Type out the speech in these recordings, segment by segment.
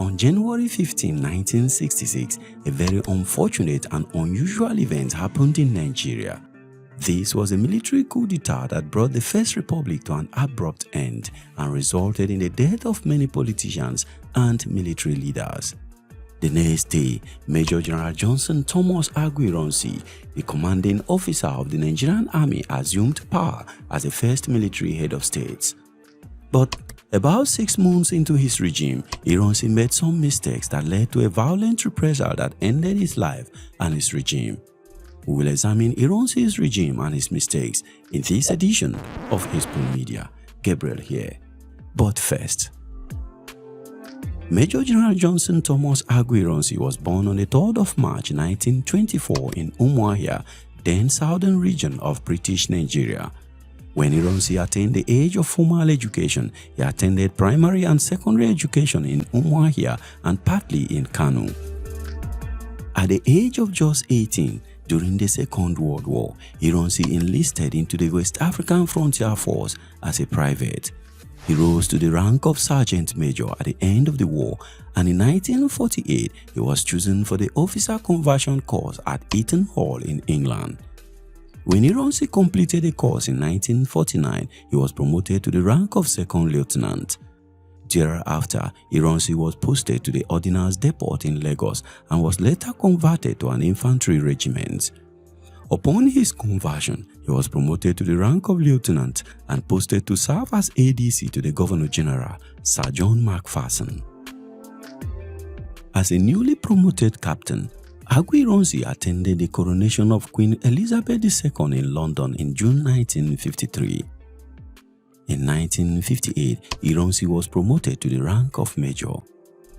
On January 15, 1966, a very unfortunate and unusual event happened in Nigeria. This was a military coup d'etat that brought the First Republic to an abrupt end and resulted in the death of many politicians and military leaders. The next day, Major General Johnson Thomas Aguiyi-Ironsi, the commanding officer of the Nigerian Army, assumed power as the first military head of state. But about 6 months into his regime, Ironsi made some mistakes that led to a violent reprisal that ended his life and his regime. We will examine Ironsi's regime and his mistakes in this edition of Hisple Media. Gabriel here. But first, Major General Johnson Thomas Aguiyi-Ironsi was born on the 3rd of March 1924 in Umuahia, then southern region of British Nigeria. When Ironsi attained the age of formal education, he attended primary and secondary education in Umuahia and partly in Kano. At the age of just 18, during the Second World War, Ironsi enlisted into the West African Frontier Force as a private. He rose to the rank of Sergeant Major at the end of the war, and in 1948, he was chosen for the officer conversion course at Eton Hall in England. When Ironsi completed the course in 1949, he was promoted to the rank of Second Lieutenant. Thereafter, Ironsi was posted to the Ordnance Depot in Lagos and was later converted to an infantry regiment. Upon his conversion, he was promoted to the rank of lieutenant and posted to serve as ADC to the Governor General, Sir John McPherson. As a newly promoted captain, Aguiyi-Ironsi attended the coronation of Queen Elizabeth II in London in June 1953. In 1958, Ironsi was promoted to the rank of major.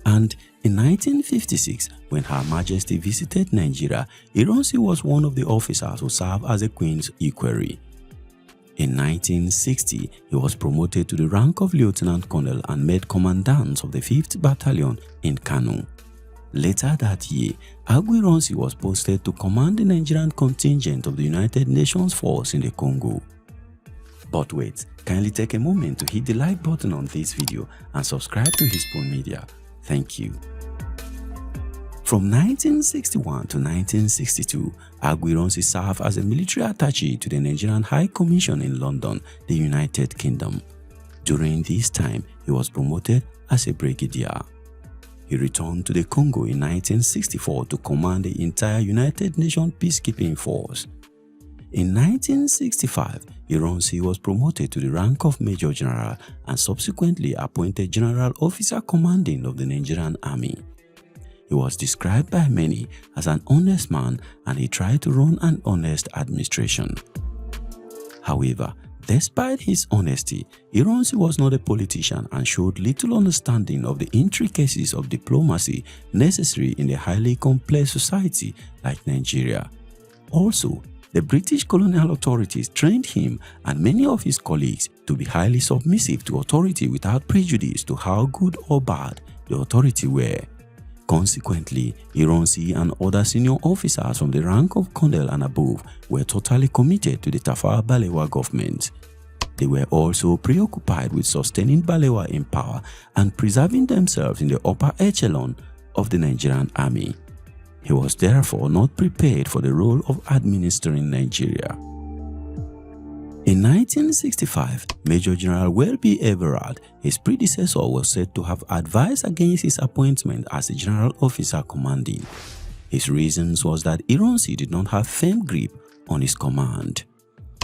And in 1956, when Her Majesty visited Nigeria, Ironsi was one of the officers who served as a Queen's equerry. In 1960, he was promoted to the rank of Lieutenant Colonel and made commandant of the 5th Battalion in Kano. Later that year, Aguiyi-Ironsi was posted to command the Nigerian contingent of the United Nations Force in the Congo. But wait, kindly take a moment to hit the like button on this video and subscribe to Hisple Media. Thank you. From 1961 to 1962, Aguiyi-Ironsi served as a military attaché to the Nigerian High Commission in London, the United Kingdom. During this time, he was promoted as a brigadier. He returned to the Congo in 1964 to command the entire United Nations peacekeeping force. In 1965, Ironsi was promoted to the rank of Major General and subsequently appointed General Officer Commanding of the Nigerian Army. He was described by many as an honest man and he tried to run an honest administration. However, despite his honesty, Ironsi was not a politician and showed little understanding of the intricacies of diplomacy necessary in a highly complex society like Nigeria. Also, the British colonial authorities trained him and many of his colleagues to be highly submissive to authority without prejudice to how good or bad the authority were. Consequently, Ironsi and other senior officers from the rank of colonel and above were totally committed to the Tafawa Balewa government. They were also preoccupied with sustaining Balewa in power and preserving themselves in the upper echelon of the Nigerian army. He was therefore not prepared for the role of administering Nigeria. In 1965, Major General Welby Everard, his predecessor, was said to have advised against his appointment as a general officer commanding. His reasons was that Ironsi did not have firm grip on his command.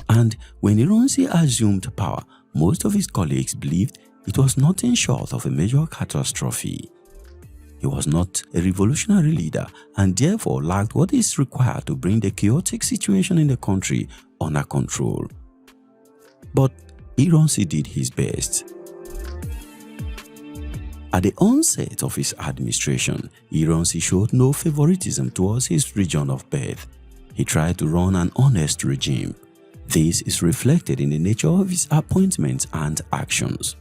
And when Ironsi assumed power, most of his colleagues believed it was nothing short of a major catastrophe. He was not a revolutionary leader and therefore lacked what is required to bring the chaotic situation in the country under control. But Ironsi did his best. At the onset of his administration, Ironsi showed no favoritism towards his region of birth. He tried to run an honest regime. This is reflected in the nature of his appointments and actions.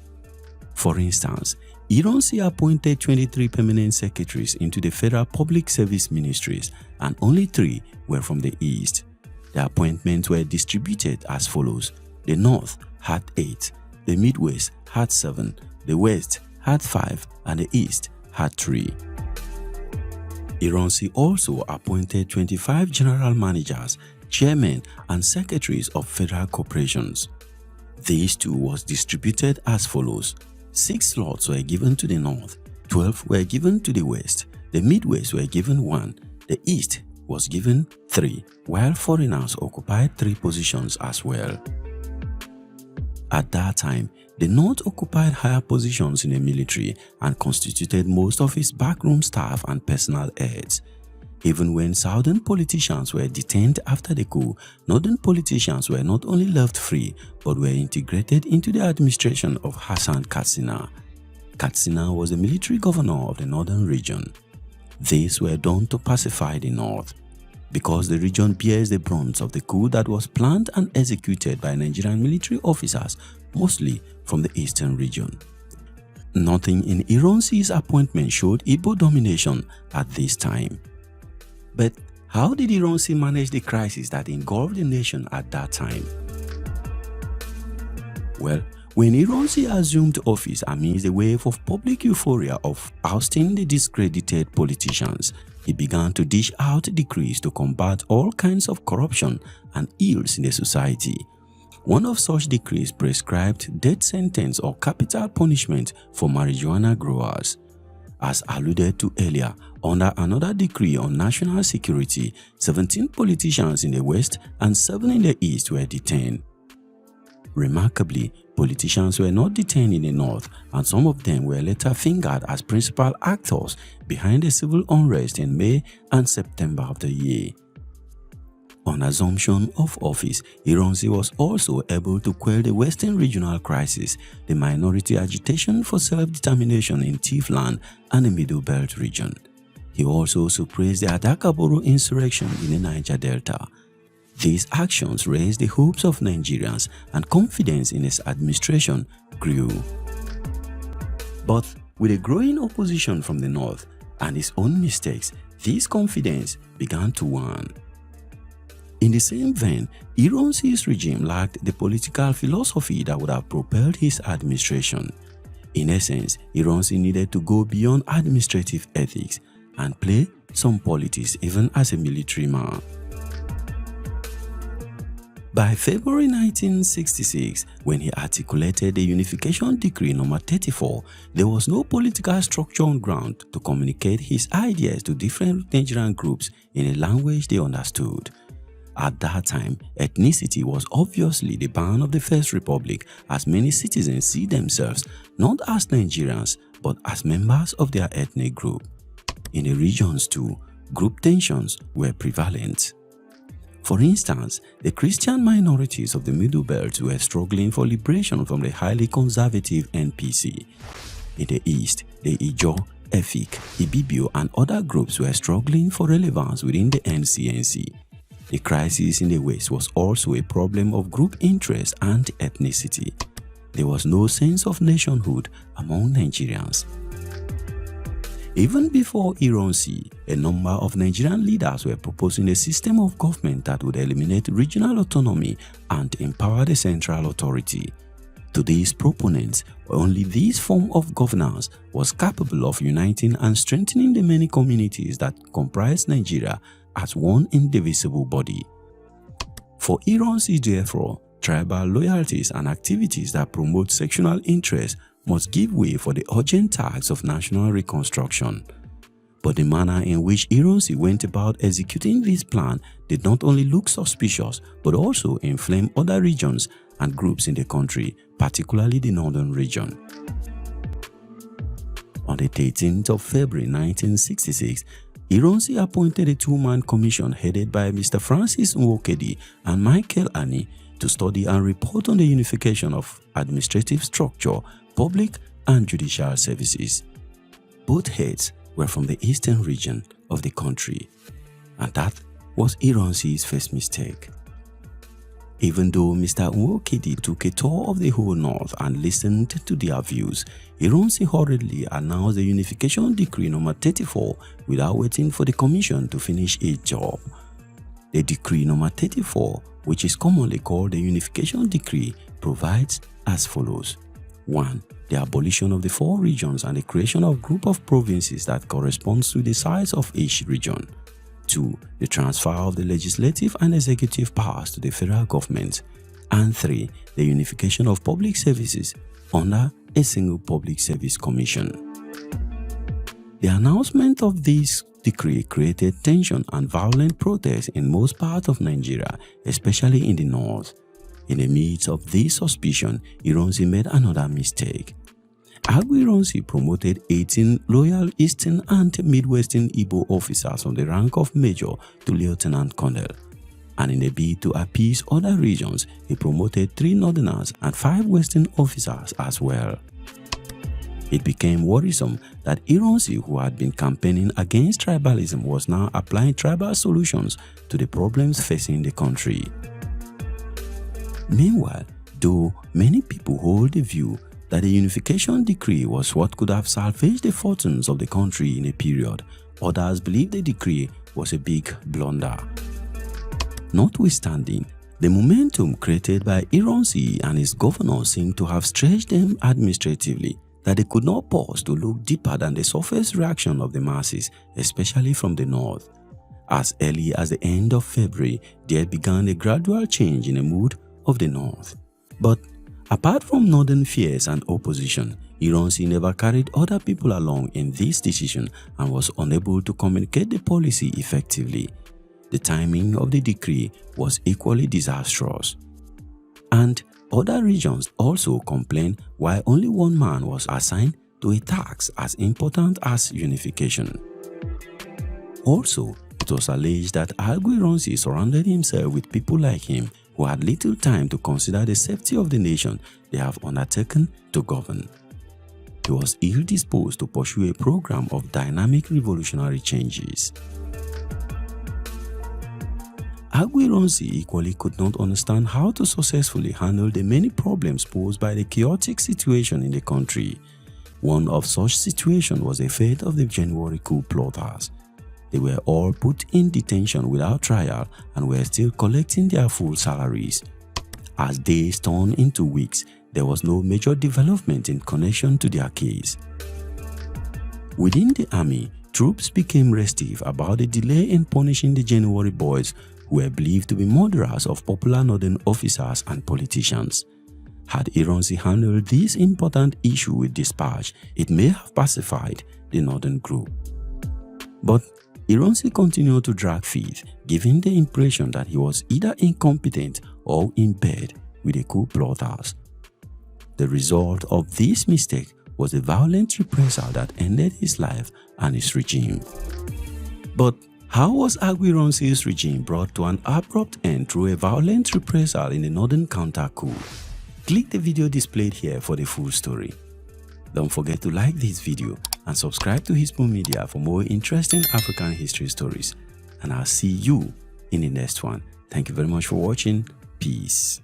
For instance, Ironsi appointed 23 permanent secretaries into the Federal Public Service Ministries and only 3 were from the East. The appointments were distributed as follows. The North had 8, the Midwest had 7, the West had 5, and the East had 3. Ironsi also appointed 25 general managers, chairmen, and secretaries of federal corporations. This too was distributed as follows. 6 slots were given to the north, 12 were given to the west, the Midwest were given 1, the east was given 3, while foreigners occupied 3 positions as well. At that time, the North occupied higher positions in the military and constituted most of its backroom staff and personal aides. Even when Southern politicians were detained after the coup, Northern politicians were not only left free but were integrated into the administration of Hassan Katsina. Katsina was the military governor of the northern region. These were done to pacify the north, because the region bears the brunt of the coup that was planned and executed by Nigerian military officers, mostly from the eastern region. Nothing in Ironsi's appointment showed Igbo domination at this time. But how did Ironsi manage the crisis that engulfed the nation at that time? Well, when Ironsi assumed office amidst a wave of public euphoria of ousting the discredited politicians, he began to dish out decrees to combat all kinds of corruption and ills in the society. One of such decrees prescribed death sentence or capital punishment for marijuana growers. As alluded to earlier, under another decree on national security, 17 politicians in the west and 7 in the east were detained. Remarkably, politicians were not detained in the north, and some of them were later fingered as principal actors behind the civil unrest in May and September of the year. On assumption of office, Ironsi was also able to quell the Western regional crisis, the minority agitation for self-determination in Tifland and the Middle Belt region. He also suppressed the Adakaboro insurrection in the Niger Delta. These actions raised the hopes of Nigerians, and confidence in his administration grew. But with a growing opposition from the north and his own mistakes, this confidence began to wane. In the same vein, Ironsi's regime lacked the political philosophy that would have propelled his administration. In essence, Ironsi needed to go beyond administrative ethics and play some politics even as a military man. By February 1966, when he articulated the Unification Decree No. 34, there was no political structure on ground to communicate his ideas to different Nigerian groups in a language they understood. At that time, ethnicity was obviously the bane of the First Republic, as many citizens see themselves not as Nigerians but as members of their ethnic group. In the regions too, group tensions were prevalent. For instance, the Christian minorities of the Middle Belt were struggling for liberation from the highly conservative NPC. In the east, the Ijaw, Efik, Ibibio and other groups were struggling for relevance within the NCNC. The crisis in the west was also a problem of group interest and ethnicity. There was no sense of nationhood among Nigerians. Even before Ironsi, a number of Nigerian leaders were proposing a system of government that would eliminate regional autonomy and empower the central authority. To these proponents, only this form of governance was capable of uniting and strengthening the many communities that comprise Nigeria as one indivisible body. For Ironsi, therefore, tribal loyalties and activities that promote sectional interests must give way for the urgent task of national reconstruction. But the manner in which Ironsi went about executing this plan did not only look suspicious but also inflame other regions and groups in the country, particularly the northern region. On the 13th of February 1966, Ironsi appointed a two-man commission headed by Mr. Francis Nwokedi and Michael Ani to study and report on the unification of administrative structure, public and judicial services. Both heads were from the eastern region of the country, and that was Ironsi's first mistake. Even though Mr. Nwokedi took a tour of the whole north and listened to their views, Ironsi hurriedly announced the Unification Decree No. 34 without waiting for the commission to finish its job. The Decree No. 34, which is commonly called the Unification Decree, provides as follows. 1. The abolition of the 4 regions and the creation of a group of provinces that corresponds to the size of each region. 2. The transfer of the legislative and executive powers to the federal government. And 3. The unification of public services under a single public service commission. The announcement of this decree created tension and violent protests in most parts of Nigeria, especially in the north. In the midst of this suspicion, Ironsi made another mistake. Aguiyi-Ironsi promoted 18 loyal Eastern and Midwestern Igbo officers from the rank of major to lieutenant colonel. And in a bid to appease other regions, he promoted 3 northerners and 5 western officers as well. It became worrisome that Ironsi, who had been campaigning against tribalism, was now applying tribal solutions to the problems facing the country. Meanwhile, though many people hold the view that the Unification Decree was what could have salvaged the fortunes of the country in a period, others believe the decree was a big blunder. Notwithstanding, the momentum created by Ironsi and his governors seemed to have stretched them administratively that they could not pause to look deeper than the surface reaction of the masses, especially from the north. As early as the end of February, there began a gradual change in the mood of the north. But apart from northern fears and opposition, Ironsi never carried other people along in this decision and was unable to communicate the policy effectively. The timing of the decree was equally disastrous. And other regions also complained why only one man was assigned to a task as important as unification. Also, it was alleged that Aguiyi-Ironsi surrounded himself with people like him who had little time to consider the safety of the nation they have undertaken to govern. He was ill-disposed to pursue a program of dynamic revolutionary changes. Aguiyi-Ironsi equally could not understand how to successfully handle the many problems posed by the chaotic situation in the country. One of such situations was the fate of the January coup plotters. They were all put in detention without trial and were still collecting their full salaries. As days turned into weeks, there was no major development in connection to their case. Within the army, troops became restive about the delay in punishing the January boys who were believed to be murderers of popular northern officers and politicians. Had Ironsi handled this important issue with dispatch, it may have pacified the northern group. But Ironsi continued to drag feet, giving the impression that he was either incompetent or in bed with the coup plotters. The result of this mistake was a violent reprisal that ended his life and his regime. But how was Aguiyi-Ironsi's regime brought to an abrupt end through a violent reprisal in the northern counter-coup? Click the video displayed here for the full story. Don't forget to like this video and subscribe to Hisple Media for more interesting African history stories. And I'll see you in the next one. Thank you very much for watching. Peace.